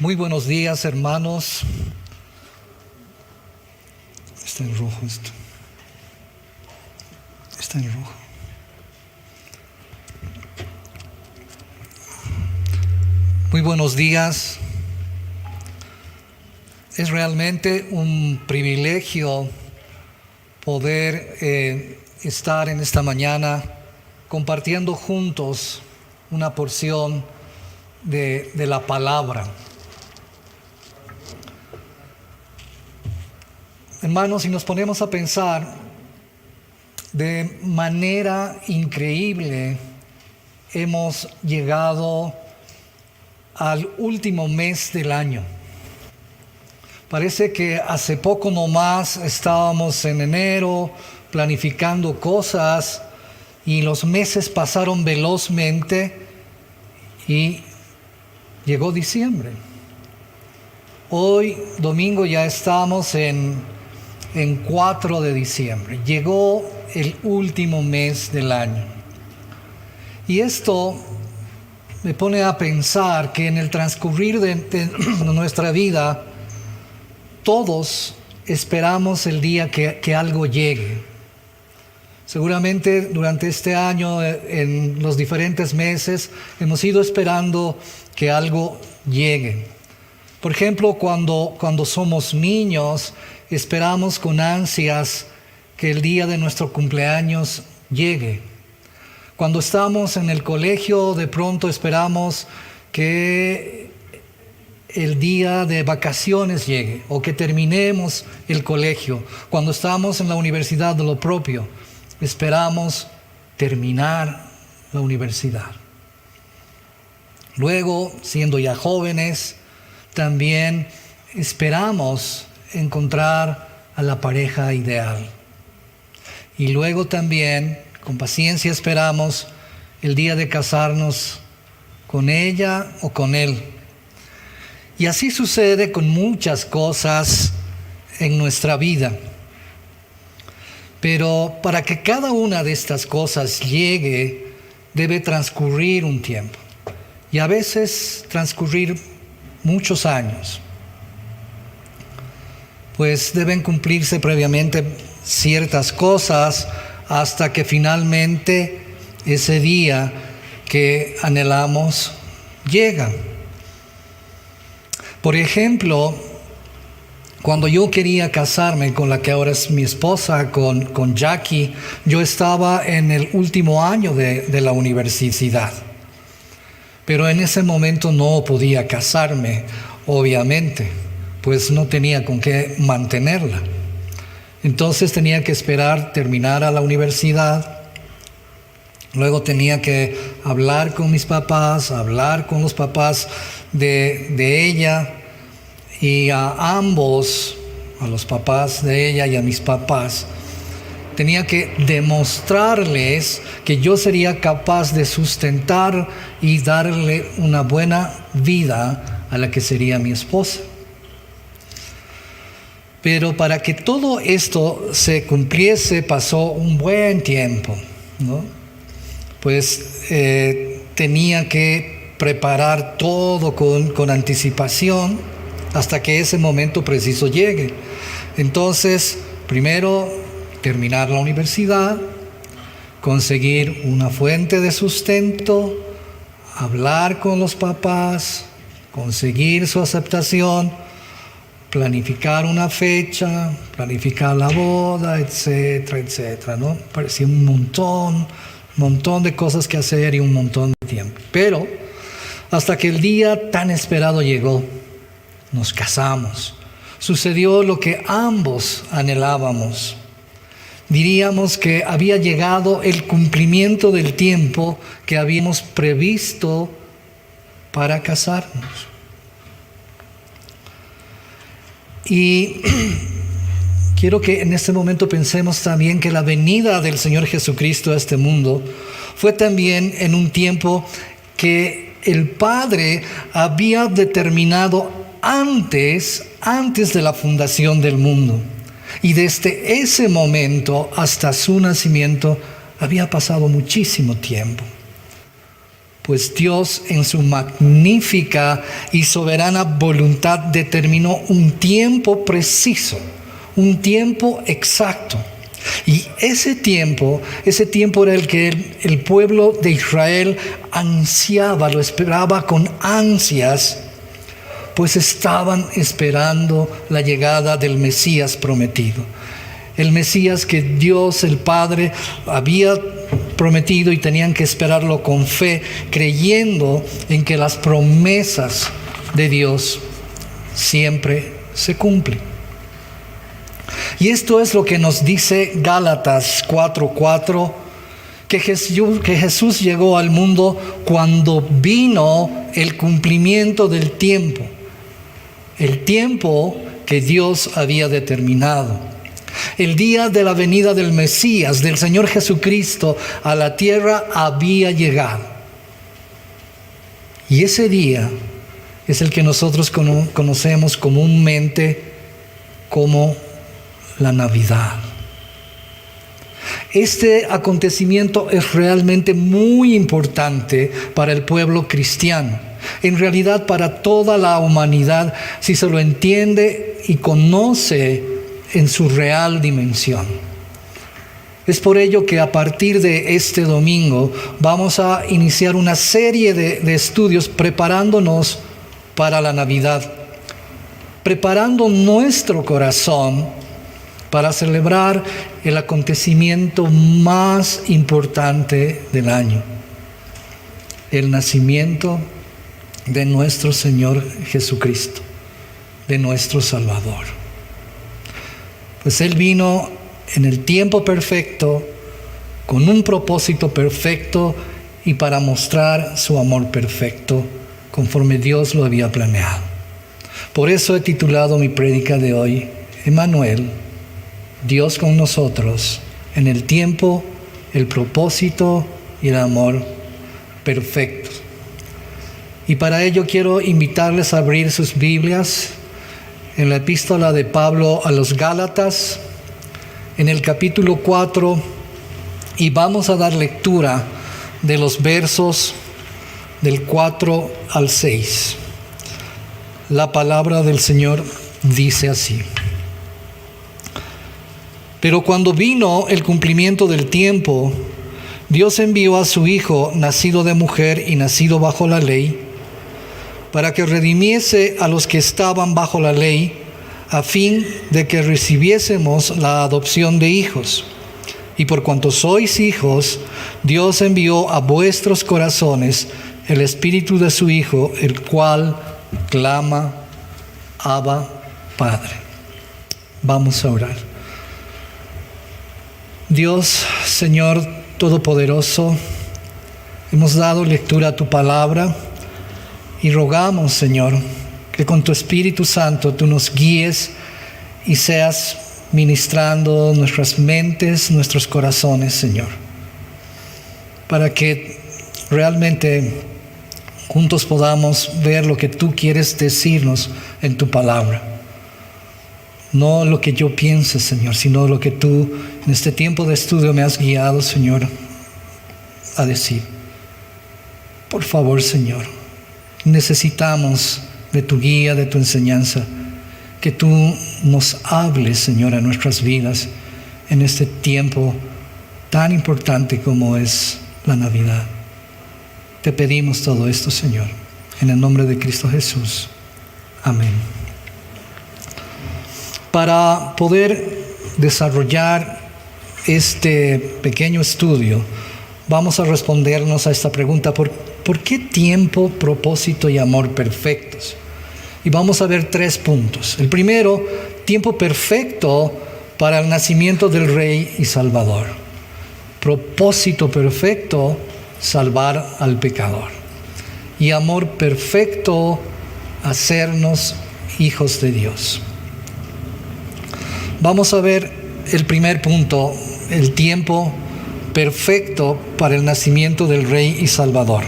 Muy buenos días, hermanos. Está en rojo esto. Está en rojo. Muy buenos días. Es realmente un privilegio poder estar en esta mañana compartiendo juntos una porción de la palabra. Hermanos, si nos ponemos a pensar, de manera increíble hemos llegado al último mes del año. Parece que hace poco nomás estábamos en enero planificando cosas y los meses pasaron velozmente y llegó diciembre. Hoy, domingo, ya estamos en 4 de diciembre. Llegó el último mes del año. Y esto me pone a pensar que en el transcurrir de nuestra vida, todos esperamos el día que algo llegue. Seguramente durante este año, en los diferentes meses, hemos ido esperando que algo llegue. Por ejemplo, cuando somos niños, esperamos con ansias que el día de nuestro cumpleaños llegue. Cuando estamos en el colegio, de pronto esperamos que el día de vacaciones llegue o que terminemos el colegio. Cuando estamos en la universidad, de lo propio, esperamos terminar la universidad. Luego, siendo ya jóvenes, también esperamos encontrar a la pareja ideal. Y luego también, con paciencia, esperamos el día de casarnos con ella o con él. Y así sucede con muchas cosas en nuestra vida. Pero para que cada una de estas cosas llegue, debe transcurrir un tiempo. Y a veces transcurrir muchos años. Pues deben cumplirse previamente ciertas cosas hasta que finalmente ese día que anhelamos llega. Por ejemplo, cuando yo quería casarme con la que ahora es mi esposa, con Jackie, yo estaba en el último año de la universidad. Pero en ese momento no podía casarme, obviamente, pues no tenía con qué mantenerla. Entonces tenía que esperar terminar la universidad. Luego tenía que hablar con mis papás, hablar con los papás de ella, y a ambos, a los papás de ella y a mis papás, tenía que demostrarles que yo sería capaz de sustentar y darle una buena vida a la que sería mi esposa. Pero para que todo esto se cumpliese pasó un buen tiempo, ¿no? Pues tenía que preparar todo con anticipación hasta que ese momento preciso llegue. Entonces, primero terminar la universidad, conseguir una fuente de sustento, hablar con los papás, conseguir su aceptación, planificar una fecha, planificar la boda, etcétera, etcétera, ¿no? Parecía un montón de cosas que hacer y un montón de tiempo. Pero hasta que el día tan esperado llegó, nos casamos. Sucedió lo que ambos anhelábamos. Diríamos que había llegado el cumplimiento del tiempo que habíamos previsto para casarnos. Y quiero que en este momento pensemos también que la venida del Señor Jesucristo a este mundo fue también en un tiempo que el Padre había determinado antes de la fundación del mundo. Y desde ese momento hasta su nacimiento había pasado muchísimo tiempo. pues Dios en su magnífica y soberana voluntad determinó un tiempo preciso, un tiempo exacto. Y ese tiempo era el que el pueblo de Israel ansiaba, lo esperaba con ansias, pues estaban esperando la llegada del Mesías prometido. El Mesías que Dios el Padre había prometido y tenían que esperarlo con fe, creyendo en que las promesas de Dios siempre se cumplen. Y esto es lo que nos dice Gálatas 4:4, que Jesús llegó al mundo cuando vino el cumplimiento del tiempo, el tiempo que Dios había determinado. El día de la venida del Mesías, del Señor Jesucristo a la tierra había llegado. Y ese día es el que nosotros conocemos comúnmente como la Navidad. Este acontecimiento es realmente muy importante para el pueblo cristiano. En realidad para toda la humanidad, si se lo entiende y conoce en su real dimensión. Es por ello que a partir de este domingo vamos a iniciar una serie de estudios preparándonos para la Navidad, preparando nuestro corazón para celebrar el acontecimiento más importante del año, el nacimiento de nuestro Señor Jesucristo, de nuestro Salvador. Pues Él vino en el tiempo perfecto, con un propósito perfecto y para mostrar su amor perfecto, conforme Dios lo había planeado. Por eso he titulado mi prédica de hoy, Emmanuel, Dios con nosotros, en el tiempo, el propósito y el amor perfectos. Y para ello quiero invitarles a abrir sus Biblias en la epístola de Pablo a los Gálatas, en el capítulo 4, y vamos a dar lectura de los versos del 4 al 6. La palabra del Señor dice así: Pero cuando vino el cumplimiento del tiempo, Dios envió a su Hijo, nacido de mujer y nacido bajo la ley, para que redimiese a los que estaban bajo la ley, a fin de que recibiésemos la adopción de hijos. Y por cuanto sois hijos, Dios envió a vuestros corazones el Espíritu de su Hijo, el cual clama, Abba, Padre. Vamos a orar. Dios, Señor Todopoderoso, hemos dado lectura a tu palabra y rogamos, Señor, que con tu Espíritu Santo tú nos guíes y seas ministrando nuestras mentes, nuestros corazones, Señor, para que realmente juntos podamos ver lo que tú quieres decirnos en tu palabra. No lo que yo piense, Señor, sino lo que tú en este tiempo de estudio me has guiado, Señor, a decir. Por favor, Señor, necesitamos de tu guía, de tu enseñanza, que tú nos hables, Señor, a nuestras vidas en este tiempo tan importante como es la Navidad. Te pedimos todo esto, Señor, en el nombre de Cristo Jesús. Amén. Para poder desarrollar este pequeño estudio, vamos a respondernos a esta pregunta: ¿por qué tiempo, propósito y amor perfectos? Y vamos a ver 3 puntos. El primero, tiempo perfecto para el nacimiento del Rey y Salvador. Propósito perfecto, salvar al pecador. Y amor perfecto, hacernos hijos de Dios. Vamos a ver el primer punto, el tiempo perfecto para el nacimiento del Rey y Salvador.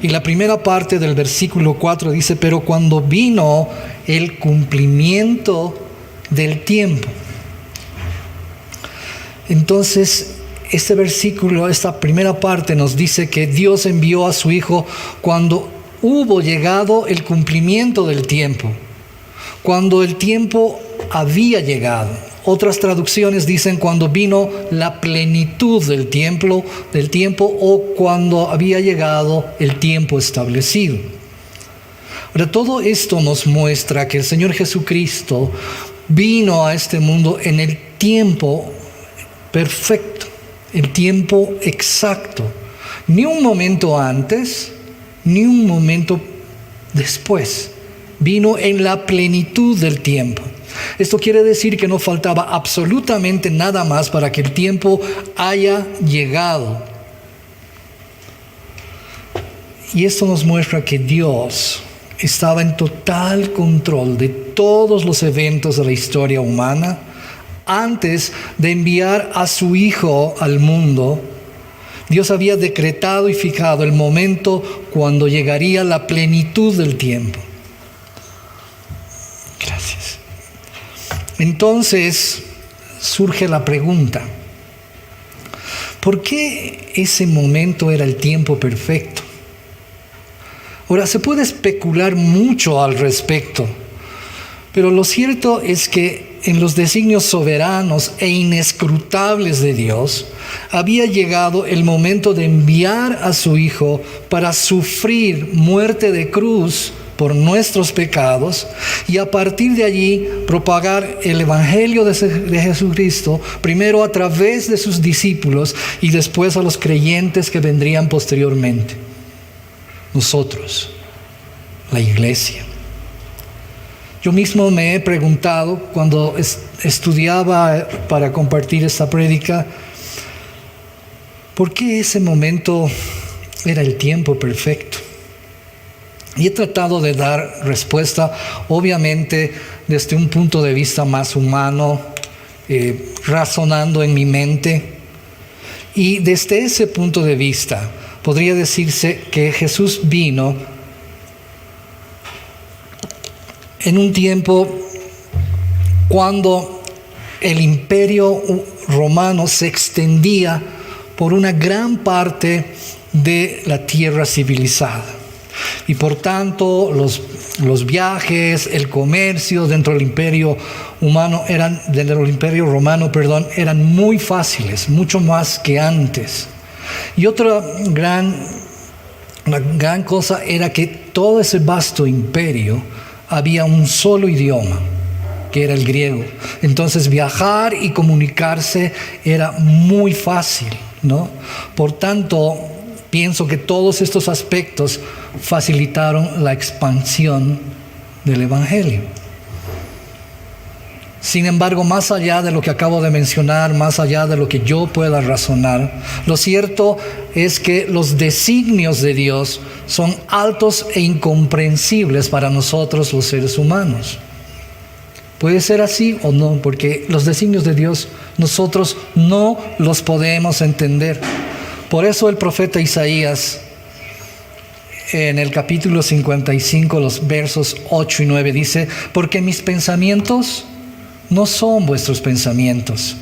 Y la primera parte del versículo 4 dice: pero cuando vino el cumplimiento del tiempo. Entonces, este versículo, esta primera parte nos dice que Dios envió a su Hijo cuando hubo llegado el cumplimiento del tiempo, cuando el tiempo había llegado. Otras traducciones dicen cuando vino la plenitud del tiempo o cuando había llegado el tiempo establecido. Ahora, todo esto nos muestra que el Señor Jesucristo vino a este mundo en el tiempo perfecto, el tiempo exacto. Ni un momento antes, ni un momento después. Vino en la plenitud del tiempo. Esto quiere decir que no faltaba absolutamente nada más para que el tiempo haya llegado. Y esto nos muestra que Dios estaba en total control de todos los eventos de la historia humana antes de enviar a su Hijo al mundo. Dios había decretado y fijado el momento cuando llegaría la plenitud del tiempo. Gracias. Entonces surge la pregunta: ¿por qué ese momento era el tiempo perfecto? Ahora, se puede especular mucho al respecto, pero lo cierto es que en los designios soberanos e inescrutables de Dios, había llegado el momento de enviar a su Hijo para sufrir muerte de cruz por nuestros pecados y a partir de allí propagar el Evangelio de Jesucristo, primero a través de sus discípulos y después a los creyentes que vendrían posteriormente. Nosotros, la iglesia. Yo mismo me he preguntado cuando estudiaba para compartir esta prédica, ¿por qué ese momento era el tiempo perfecto? Y he tratado de dar respuesta, obviamente, desde un punto de vista más humano, razonando en mi mente. Y desde ese punto de vista, podría decirse que Jesús vino en un tiempo cuando el imperio romano se extendía por una gran parte de la tierra civilizada. Y por tanto, los viajes, el comercio dentro del imperio romano eran muy fáciles, mucho más que antes. Y otra gran cosa era que todo ese vasto imperio había un solo idioma, que era el griego. Entonces viajar y comunicarse era muy fácil, ¿no? Por tanto, pienso que todos estos aspectos facilitaron la expansión del Evangelio. Sin embargo, más allá de lo que acabo de mencionar, más allá de lo que yo pueda razonar, lo cierto es que los designios de Dios son altos e incomprensibles para nosotros los seres humanos. Puede ser así o no, porque los designios de Dios nosotros no los podemos entender. Por eso el profeta Isaías, en el capítulo 55, los versos 8 y 9, dice: porque mis pensamientos no son vuestros pensamientos,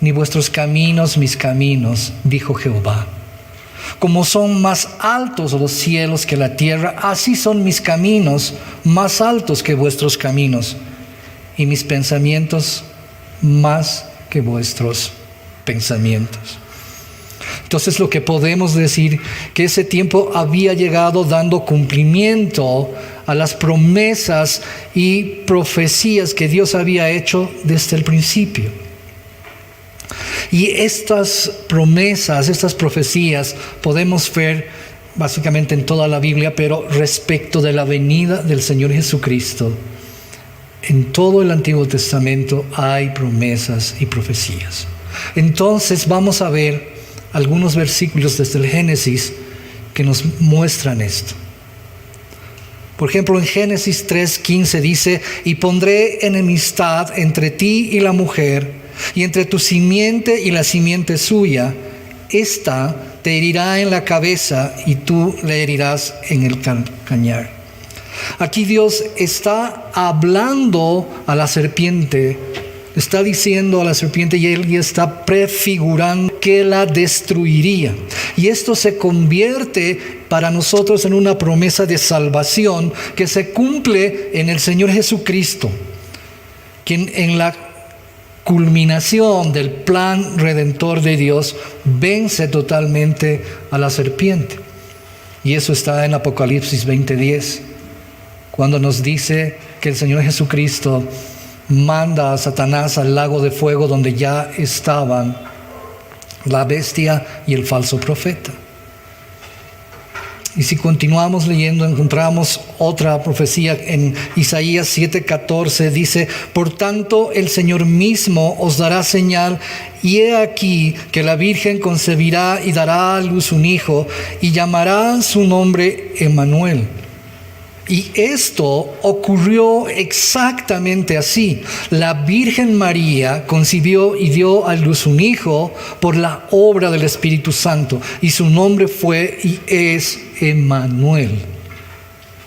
ni vuestros caminos mis caminos, dijo Jehová. Como son más altos los cielos que la tierra, así son mis caminos más altos que vuestros caminos, y mis pensamientos más que vuestros pensamientos. Entonces, lo que podemos decir que ese tiempo había llegado dando cumplimiento a las promesas y profecías que Dios había hecho desde el principio. Y estas promesas, estas profecías, podemos ver básicamente en toda la Biblia, pero respecto de la venida del Señor Jesucristo, en todo el Antiguo Testamento hay promesas y profecías. Entonces vamos a ver algunos versículos desde el Génesis que nos muestran esto. Por ejemplo, en Génesis 3:15 dice: y pondré enemistad entre ti y la mujer, y entre tu simiente y la simiente suya. Esta te herirá en la cabeza y tú le herirás en el calcañar. Aquí Dios está hablando a la serpiente está diciendo a la serpiente, y él ya está prefigurando que la destruiría. Y esto se convierte para nosotros en una promesa de salvación que se cumple en el Señor Jesucristo, quien en la culminación del plan redentor de Dios vence totalmente a la serpiente. Y eso está en Apocalipsis 20:10, cuando nos dice que el Señor Jesucristo manda a Satanás al lago de fuego donde ya estaban la bestia y el falso profeta. Y si continuamos leyendo, encontramos otra profecía en Isaías 7:14. Dice: por tanto, el Señor mismo os dará señal, y he aquí que la Virgen concebirá y dará a luz un hijo, y llamará su nombre Emmanuel. Y esto ocurrió exactamente así. La Virgen María concibió y dio a luz un hijo por la obra del Espíritu Santo. Y su nombre fue y es Emmanuel,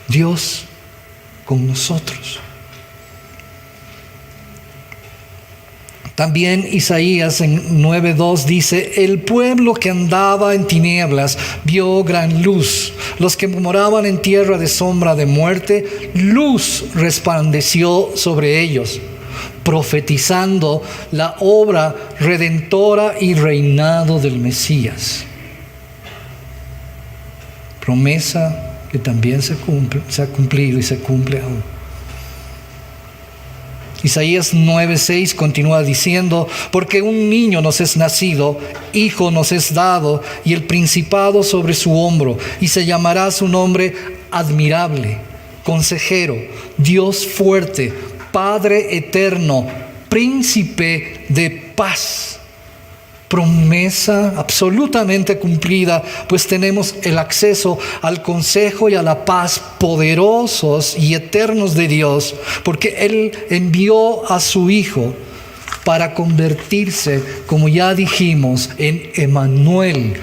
Dios con nosotros. También Isaías en 9:2 dice: el pueblo que andaba en tinieblas vio gran luz. Los que moraban en tierra de sombra de muerte, luz resplandeció sobre ellos, profetizando la obra redentora y reinado del Mesías. Promesa que también se ha cumplido y se cumple aún. Isaías 9:6 continúa diciendo: porque un niño nos es nacido, hijo nos es dado, y el principado sobre su hombro, y se llamará su nombre Admirable, Consejero, Dios fuerte, Padre eterno, Príncipe de paz. Promesa absolutamente cumplida, pues tenemos el acceso al consejo y a la paz poderosos y eternos de Dios, porque Él envió a su Hijo para convertirse, como ya dijimos, en Emmanuel,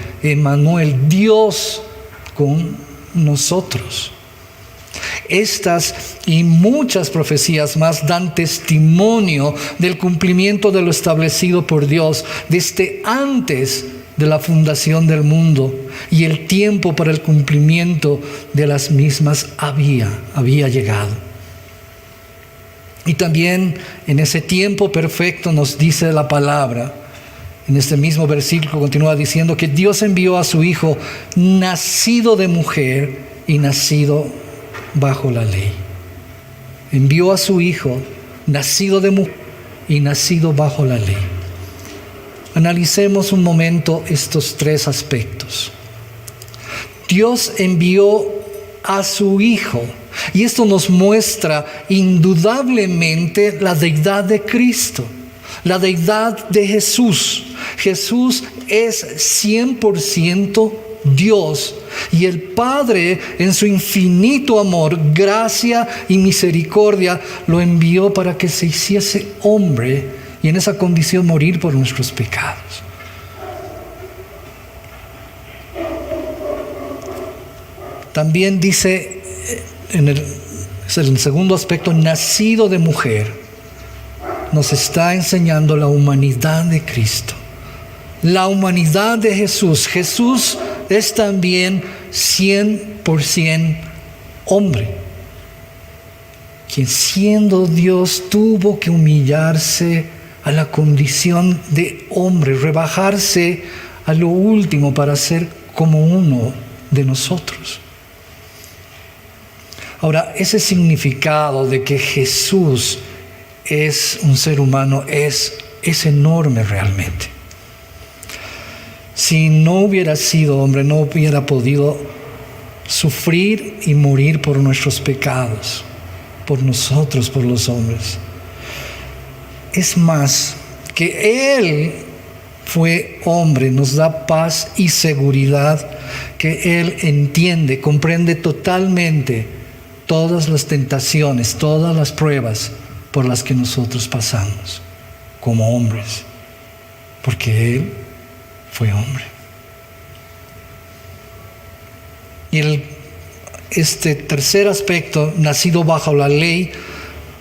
Dios con nosotros. Estas y muchas profecías más dan testimonio del cumplimiento de lo establecido por Dios desde antes de la fundación del mundo, y el tiempo para el cumplimiento de las mismas había llegado. Y también en ese tiempo perfecto nos dice la palabra, en este mismo versículo continúa diciendo que Dios envió a su Hijo nacido de mujer y nacido bajo la ley. Envió a su Hijo nacido de mujer y nacido bajo la ley. Analicemos un momento estos tres aspectos. Dios envió a su Hijo, y esto nos muestra indudablemente la deidad de Cristo, la deidad de Jesús. Jesús es 100% Dios, y el Padre, en su infinito amor, gracia y misericordia, lo envió para que se hiciese hombre y en esa condición morir por nuestros pecados. También dice en el segundo aspecto, nacido de mujer, nos está enseñando la humanidad de Cristo, la humanidad de Jesús. Jesús es también 100% hombre, quien siendo Dios tuvo que humillarse a la condición de hombre, rebajarse a lo último para ser como uno de nosotros. Ahora, ese significado de que Jesús es un ser humano es enorme realmente. Si no hubiera sido hombre, no hubiera podido sufrir y morir por nuestros pecados, por nosotros, por los hombres. Es más, que Él fue hombre, nos da paz y seguridad, que Él entiende, comprende totalmente todas las tentaciones, todas las pruebas por las que nosotros pasamos como hombres, porque Él fue hombre. Y este tercer aspecto, nacido bajo la ley,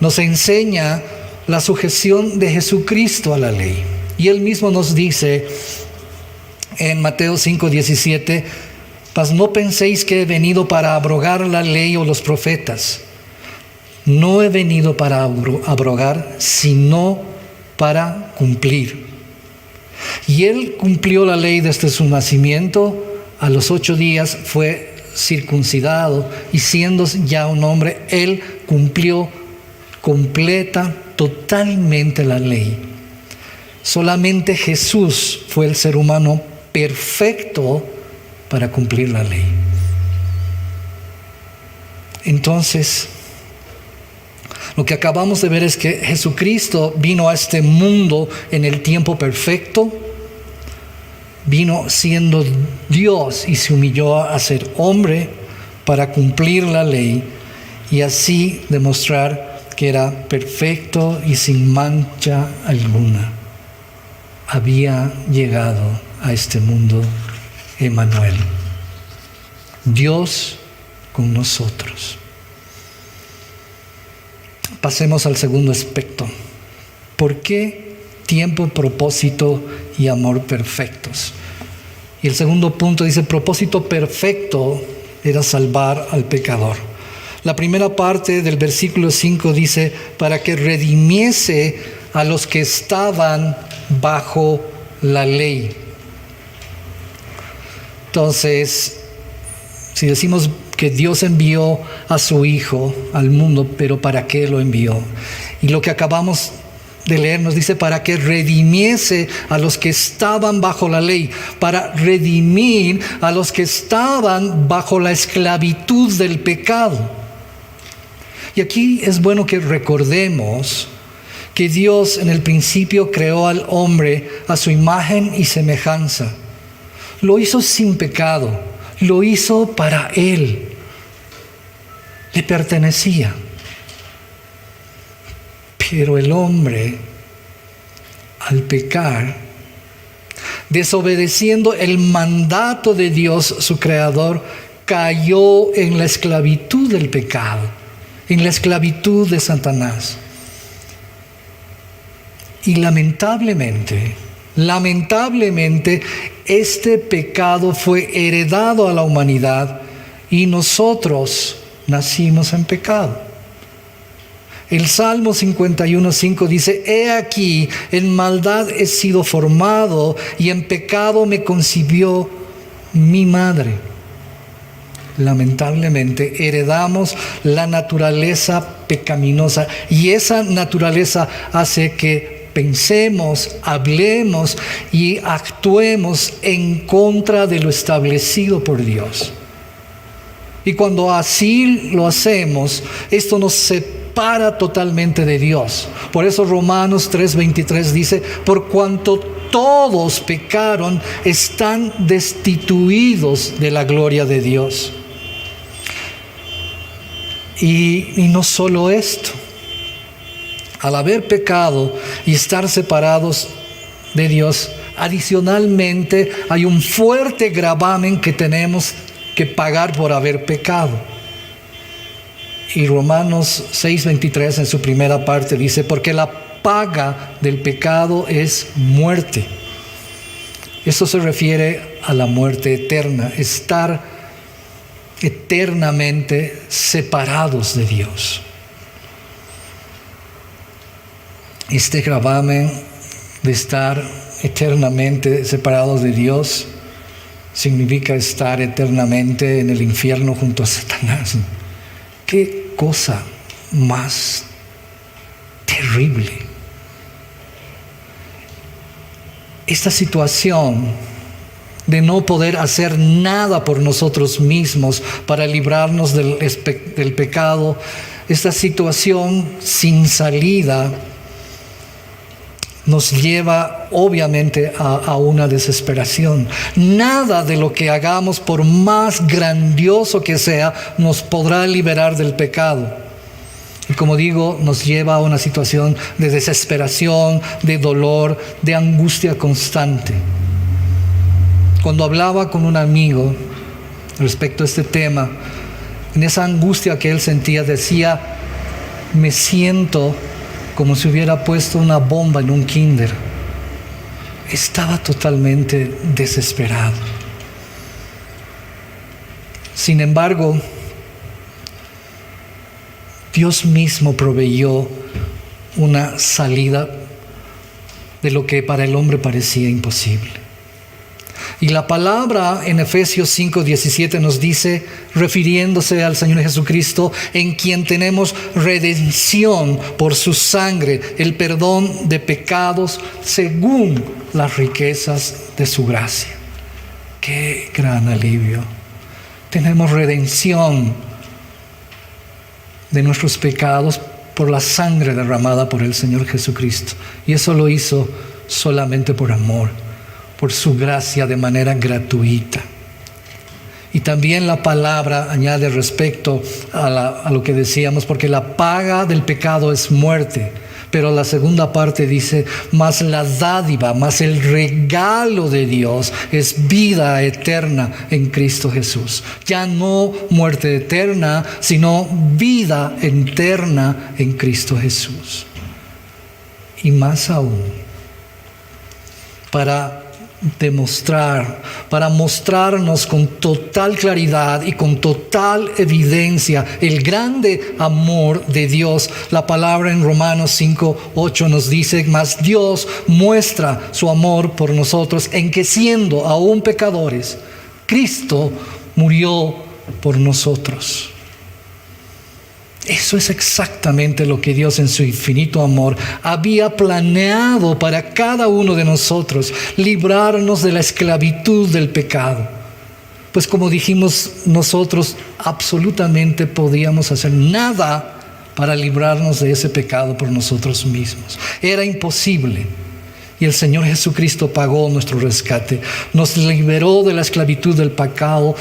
nos enseña la sujeción de Jesucristo a la ley. Y Él mismo nos dice en Mateo 5:17, mas no penséis que he venido para abrogar la ley o los profetas. No he venido para abrogar, sino para cumplir. Y Él cumplió la ley desde su nacimiento. A los 8 días fue circuncidado, y siendo ya un hombre, Él cumplió totalmente la ley. Solamente Jesús fue el ser humano perfecto para cumplir la ley. Entonces, lo que acabamos de ver es que Jesucristo vino a este mundo en el tiempo perfecto, vino siendo Dios y se humilló a ser hombre para cumplir la ley y así demostrar que era perfecto y sin mancha alguna. Había llegado a este mundo Emmanuel, Dios con nosotros. Pasemos al segundo aspecto. ¿Por qué tiempo, propósito y amor perfectos? Y el segundo punto dice, propósito perfecto era salvar al pecador. La primera parte del versículo 5 dice, para que redimiese a los que estaban bajo la ley. Entonces, si decimos que Dios envió a su Hijo al mundo, pero ¿para qué lo envió? Y lo que acabamos de leer nos dice, para que redimiese a los que estaban bajo la ley, para redimir a los que estaban bajo la esclavitud del pecado. Y aquí es bueno que recordemos que Dios en el principio creó al hombre a su imagen y semejanza. Lo hizo sin pecado, lo hizo para Él, le pertenecía. Pero el hombre, al pecar, desobedeciendo el mandato de Dios, su creador, cayó en la esclavitud del pecado, en la esclavitud de Satanás. Y lamentablemente, este pecado fue heredado a la humanidad y nosotros nacimos en pecado. El Salmo 51:5 dice, he aquí, en maldad he sido formado y en pecado me concibió mi madre. Lamentablemente heredamos la naturaleza pecaminosa y esa naturaleza hace que pensemos, hablemos y actuemos en contra de lo establecido por Dios. Y cuando así lo hacemos, esto nos separa totalmente de Dios. Por eso Romanos 3:23 dice, por cuanto todos pecaron, están destituidos de la gloria de Dios. Y no solo esto. Al haber pecado y estar separados de Dios, adicionalmente hay un fuerte gravamen que tenemos que pagar por haber pecado. Y Romanos 6:23 en su primera parte dice, porque la paga del pecado es muerte. Esto se refiere a la muerte eterna, estar eternamente separados de Dios. Este gravamen de estar eternamente separados de Dios significa estar eternamente en el infierno junto a Satanás. ¡Qué cosa más terrible! Esta situación de no poder hacer nada por nosotros mismos para librarnos del pecado, esta situación sin salida, nos lleva obviamente a una desesperación. Nada de lo que hagamos, por más grandioso que sea, nos podrá liberar del pecado. Y como digo, nos lleva a una situación de desesperación, de dolor, de angustia constante. Cuando hablaba con un amigo respecto a este tema, en esa angustia que él sentía, decía, me siento como si hubiera puesto una bomba en un kinder. Estaba totalmente desesperado. Sin embargo, Dios mismo proveyó una salida de lo que para el hombre parecía imposible. Y la palabra en Efesios 5:17 nos dice, refiriéndose al Señor Jesucristo, en quien tenemos redención por su sangre, el perdón de pecados según las riquezas de su gracia. ¡Qué gran alivio! Tenemos redención de nuestros pecados por la sangre derramada por el Señor Jesucristo. Y eso lo hizo solamente por amor, por su gracia de manera gratuita. Y también la palabra añade respecto a lo que decíamos, porque la paga del pecado es muerte. Pero la segunda parte dice, más la dádiva, más el regalo de Dios es vida eterna en Cristo Jesús. Ya no muerte eterna, sino vida eterna en Cristo Jesús. Y más aún, para mostrarnos con total claridad y con total evidencia el grande amor de Dios. La palabra en Romanos 5:8 nos dice, mas Dios muestra su amor por nosotros en que siendo aún pecadores, Cristo murió por nosotros. Eso es exactamente lo que Dios en su infinito amor había planeado para cada uno de nosotros, librarnos de la esclavitud del pecado. Pues como dijimos, nosotros absolutamente podíamos hacer nada para librarnos de ese pecado por nosotros mismos. Era imposible. Y el Señor Jesucristo pagó nuestro rescate. Nos liberó de la esclavitud del pecado,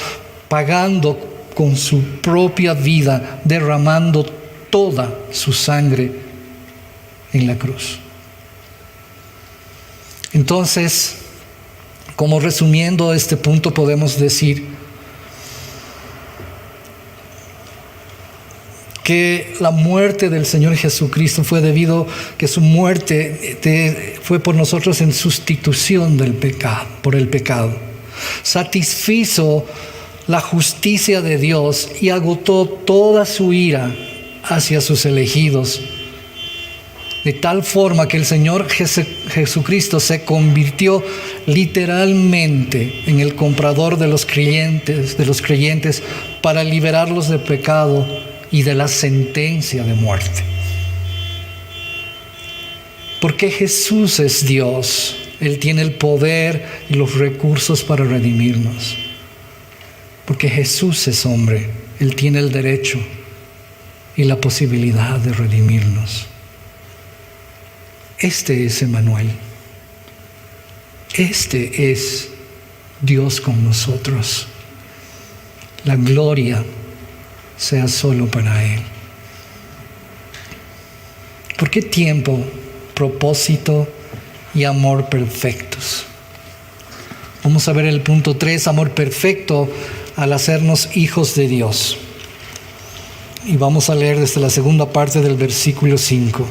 pagando con su propia vida, derramando toda su sangre en la cruz. Entonces, como resumiendo este punto, podemos decir que la muerte del Señor Jesucristo fue debido que su muerte fue por nosotros en sustitución del pecado, por el pecado. Satisfizo la justicia de Dios y agotó toda su ira hacia sus elegidos, de tal forma que el Señor Jesucristo se convirtió literalmente en el comprador de los creyentes para liberarlos del pecado y de la sentencia de muerte. Porque Jesús es Dios, Él tiene el poder y los recursos para redimirnos. Porque Jesús es hombre, Él tiene el derecho y la posibilidad de redimirnos. Este es Emmanuel. Este es Dios con nosotros. La gloria sea solo para Él. ¿Por qué tiempo, propósito y amor perfectos? Vamos a ver el punto 3, amor perfecto al hacernos hijos de Dios. Y vamos a leer desde la segunda parte del versículo 5.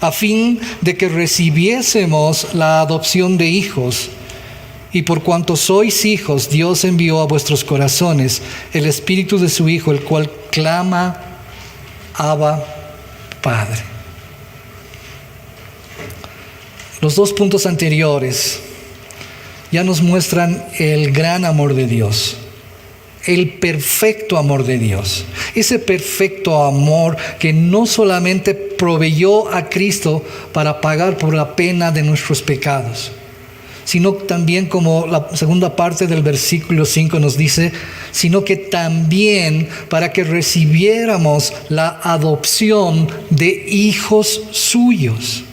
A fin de que recibiésemos la adopción de hijos, y por cuanto sois hijos, Dios envió a vuestros corazones el Espíritu de su Hijo, el cual clama, Abba, Padre. Los dos puntos anteriores ya nos muestran el gran amor de Dios, el perfecto amor de Dios. Ese perfecto amor que no solamente proveyó a Cristo para pagar por la pena de nuestros pecados, sino también, como la segunda parte del versículo 5 nos dice, sino que también para que recibiéramos la adopción de hijos suyos.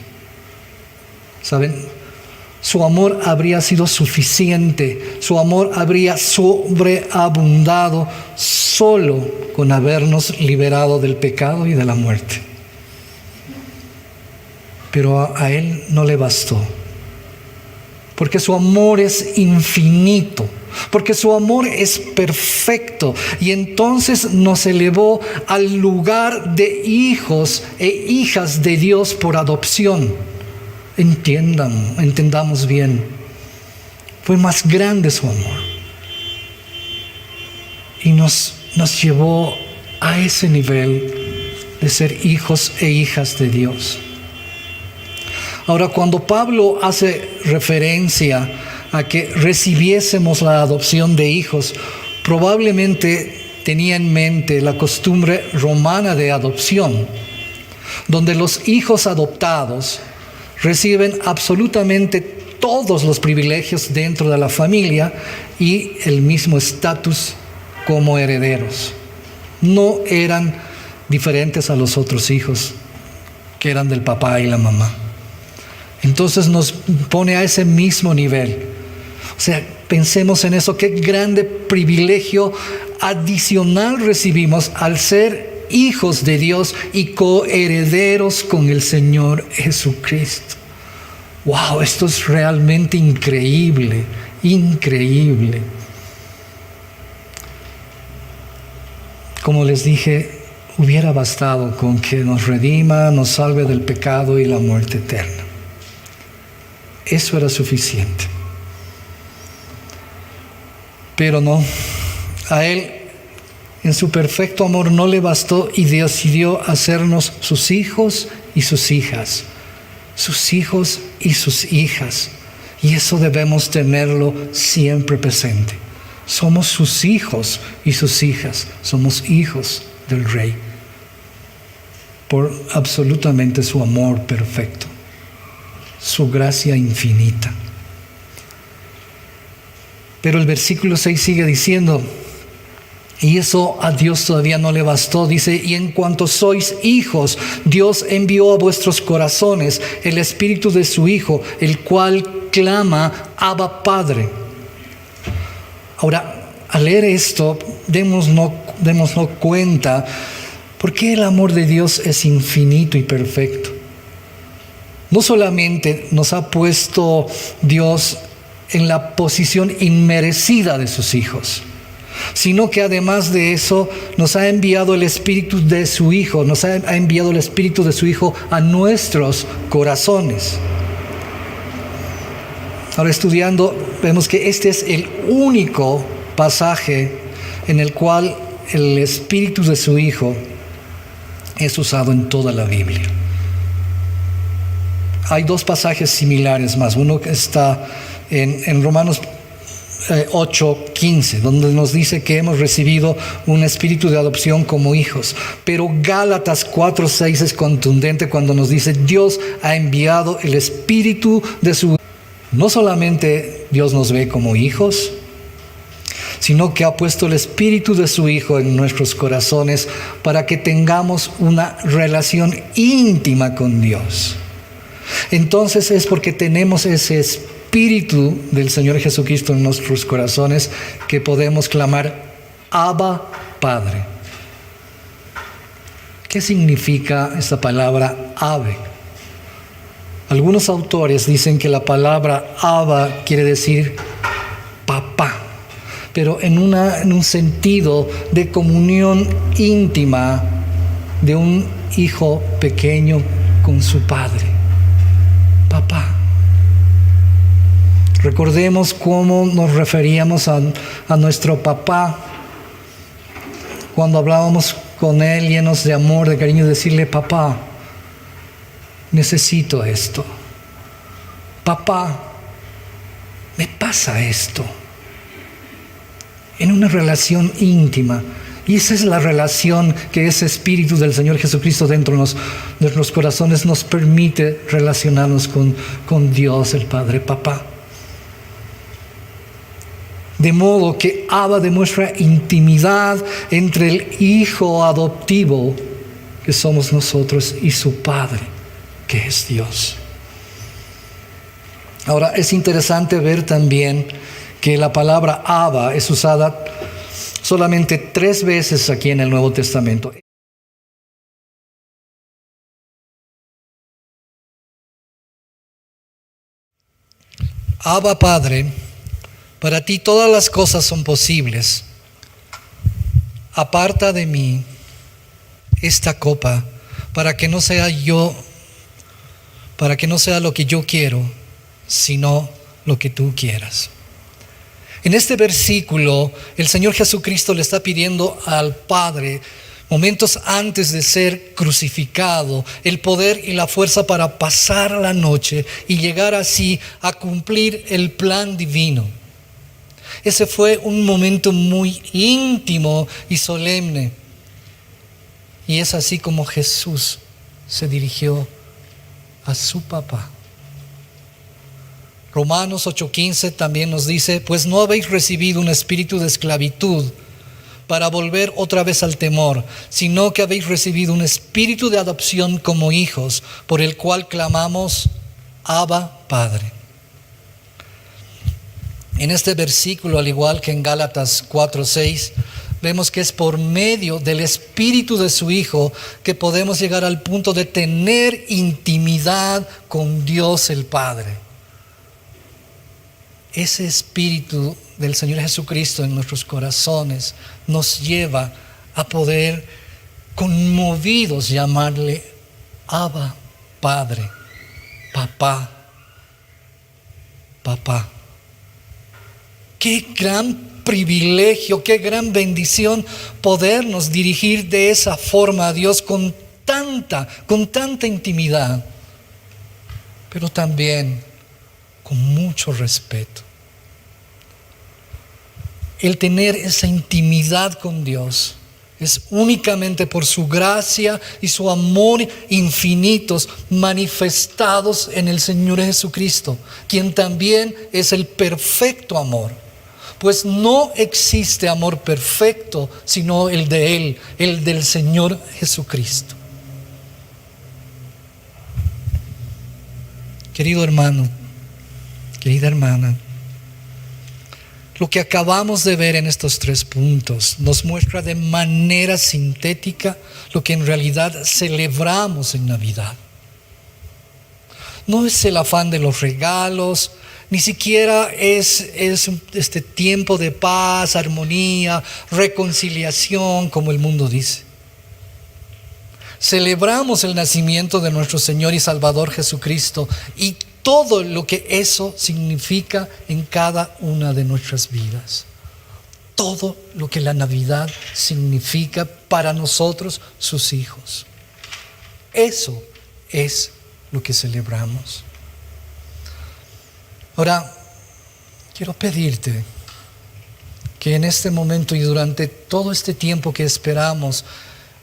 ¿Saben? Su amor habría sido suficiente, su amor habría sobreabundado solo con habernos liberado del pecado y de la muerte. Pero a Él no le bastó, porque su amor es infinito, porque su amor es perfecto y entonces nos elevó al lugar de hijos e hijas de Dios por adopción. Entendamos bien, fue más grande su amor y nos llevó a ese nivel de ser hijos e hijas de Dios. Ahora, cuando Pablo hace referencia a que recibiésemos la adopción de hijos, probablemente tenía en mente la costumbre romana de adopción, donde los hijos adoptados reciben absolutamente todos los privilegios dentro de la familia y el mismo estatus como herederos. No eran diferentes a los otros hijos que eran del papá y la mamá. Entonces nos pone a ese mismo nivel. O sea, pensemos en eso, qué grande privilegio adicional recibimos al ser hijos de Dios y coherederos con el Señor Jesucristo. ¡Wow! Esto es realmente increíble, increíble. Como les dije, hubiera bastado con que nos redima, nos salve del pecado y la muerte eterna. Eso era suficiente. Pero no, a Él en su perfecto amor no le bastó y decidió hacernos sus hijos y sus hijas. Sus hijos y sus hijas. Y eso debemos tenerlo siempre presente. Somos sus hijos y sus hijas. Somos hijos del Rey. Por absolutamente su amor perfecto. Su gracia infinita. Pero el versículo 6 sigue diciendo, y eso a Dios todavía no le bastó, dice, y en cuanto sois hijos, Dios envió a vuestros corazones el Espíritu de su Hijo, el cual clama, Abba Padre. Ahora, al leer esto, démonos cuenta, ¿por qué el amor de Dios es infinito y perfecto? No solamente nos ha puesto Dios en la posición inmerecida de sus hijos, sino que además de eso nos ha enviado el Espíritu de su Hijo, nos ha enviado el Espíritu de su Hijo a nuestros corazones. Ahora, estudiando, vemos que este es el único pasaje en el cual el Espíritu de su Hijo es usado en toda la Biblia. Hay dos pasajes similares más. Uno que está en Romanos 8:15, donde nos dice que hemos recibido un espíritu de adopción como hijos. Pero Gálatas 4:6 es contundente cuando nos dice, Dios ha enviado el Espíritu de su... No solamente Dios nos ve como hijos, sino que ha puesto el Espíritu de su Hijo en nuestros corazones para que tengamos una relación íntima con Dios. Entonces es porque tenemos ese Espíritu del Señor Jesucristo en nuestros corazones que podemos clamar, Abba Padre. ¿Qué significa esta palabra Abba? Algunos autores dicen que la palabra Abba quiere decir papá, pero en un sentido de comunión íntima de un hijo pequeño con su padre. Papá. Recordemos cómo nos referíamos a nuestro papá cuando hablábamos con él llenos de amor, de cariño, decirle, papá, necesito esto. Papá, me pasa esto. En una relación íntima. Y esa es la relación que ese Espíritu del Señor Jesucristo dentro de nuestros corazones nos permite relacionarnos con Dios el Padre, papá. De modo que Abba demuestra intimidad entre el Hijo adoptivo que somos nosotros y su Padre, que es Dios. Ahora, es interesante ver también que la palabra Abba es usada solamente 3 veces aquí en el Nuevo Testamento. Abba Padre Para ti todas las cosas son posibles. Aparta de mí esta copa, para que no sea lo que yo quiero, sino lo que tú quieras. En este versículo, el Señor Jesucristo le está pidiendo al Padre, momentos antes de ser crucificado, el poder y la fuerza para pasar la noche y llegar así a cumplir el plan divino. Ese fue un momento muy íntimo y solemne. Y es así como Jesús se dirigió a su papá. Romanos 8:15 también nos dice: pues no habéis recibido un espíritu de esclavitud para volver otra vez al temor, sino que habéis recibido un espíritu de adopción como hijos, por el cual clamamos: Abba, Padre. En este versículo, al igual que en Gálatas 4:6, vemos que es por medio del espíritu de su Hijo que podemos llegar al punto de tener intimidad con Dios el Padre. Ese espíritu del Señor Jesucristo en nuestros corazones nos lleva a poder, conmovidos, llamarle Abba, Padre, Papá, Papá. Qué gran privilegio, qué gran bendición podernos dirigir de esa forma a Dios con tanta intimidad, pero también con mucho respeto. El tener esa intimidad con Dios es únicamente por su gracia y su amor infinitos manifestados en el Señor Jesucristo, quien también es el perfecto amor. Pues no existe amor perfecto sino el de Él, el del Señor Jesucristo. Querido hermano, querida hermana, lo que acabamos de ver en estos 3 puntos nos muestra de manera sintética lo que en realidad celebramos en Navidad. No es el afán de los regalos, ni siquiera es este tiempo de paz, armonía, reconciliación, como el mundo dice. Celebramos el nacimiento de nuestro Señor y Salvador Jesucristo y todo lo que eso significa en cada una de nuestras vidas. Todo lo que la Navidad significa para nosotros, sus hijos. Eso es lo que celebramos. Ahora, quiero pedirte que en este momento y durante todo este tiempo que esperamos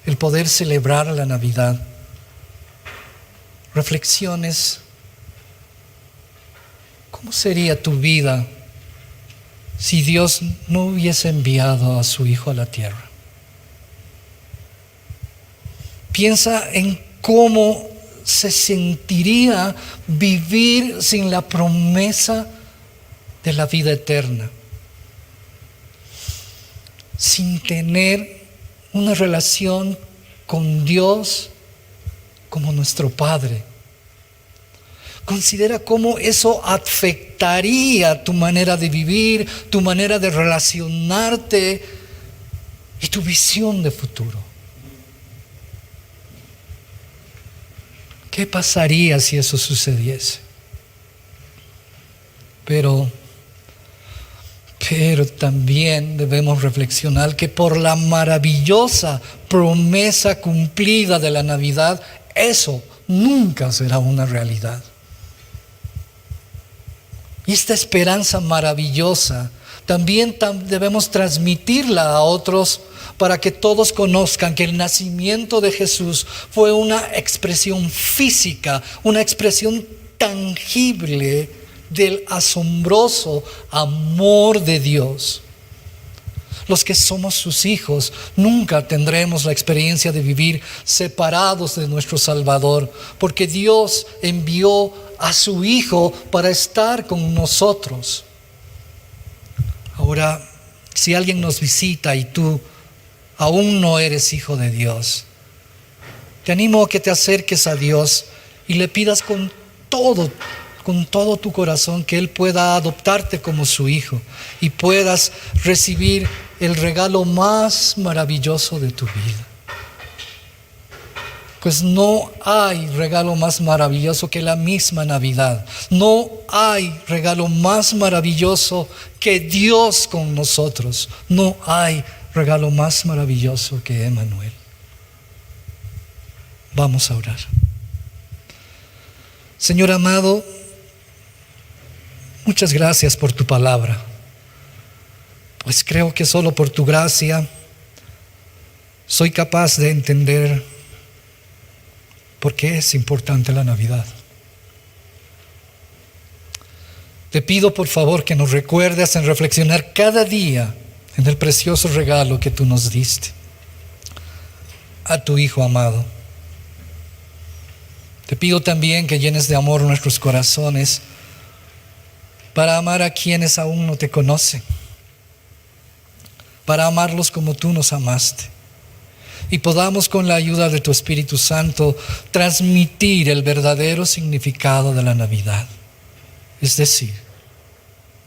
el poder celebrar la Navidad, reflexiones. ¿Cómo sería tu vida si Dios no hubiese enviado a su Hijo a la tierra? Piensa en cómo se sentiría vivir sin la promesa de la vida eterna, sin tener una relación con Dios como nuestro Padre. Considera cómo eso afectaría tu manera de vivir, tu manera de relacionarte y tu visión de futuro. ¿Qué pasaría si eso sucediese? Pero también debemos reflexionar que por la maravillosa promesa cumplida de la Navidad, eso nunca será una realidad. Y esta esperanza maravillosa también debemos transmitirla a otros para que todos conozcan que el nacimiento de Jesús fue una expresión física, una expresión tangible del asombroso amor de Dios. Los que somos sus hijos nunca tendremos la experiencia de vivir separados de nuestro Salvador, porque Dios envió a su Hijo para estar con nosotros. Ahora, si alguien nos visita y tú aún no eres hijo de Dios, te animo a que te acerques a Dios y le pidas con con todo tu corazón que Él pueda adoptarte como su hijo y puedas recibir el regalo más maravilloso de tu vida. Pues no hay regalo más maravilloso que la misma Navidad. No hay regalo más maravilloso que Dios con nosotros. No hay regalo más maravilloso que Emmanuel. Vamos a orar. Señor amado, muchas gracias por tu palabra. Pues creo que solo por tu gracia soy capaz de entender por qué es importante la Navidad. Te pido por favor que nos recuerdes en reflexionar cada día en el precioso regalo que tú nos diste, a tu Hijo amado. Te pido también que llenes de amor nuestros corazones para amar a quienes aún no te conocen, para amarlos como tú nos amaste. Y podamos con la ayuda de tu Espíritu Santo transmitir el verdadero significado de la Navidad. Es decir,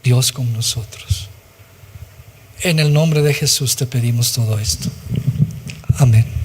Dios con nosotros. En el nombre de Jesús te pedimos todo esto. Amén.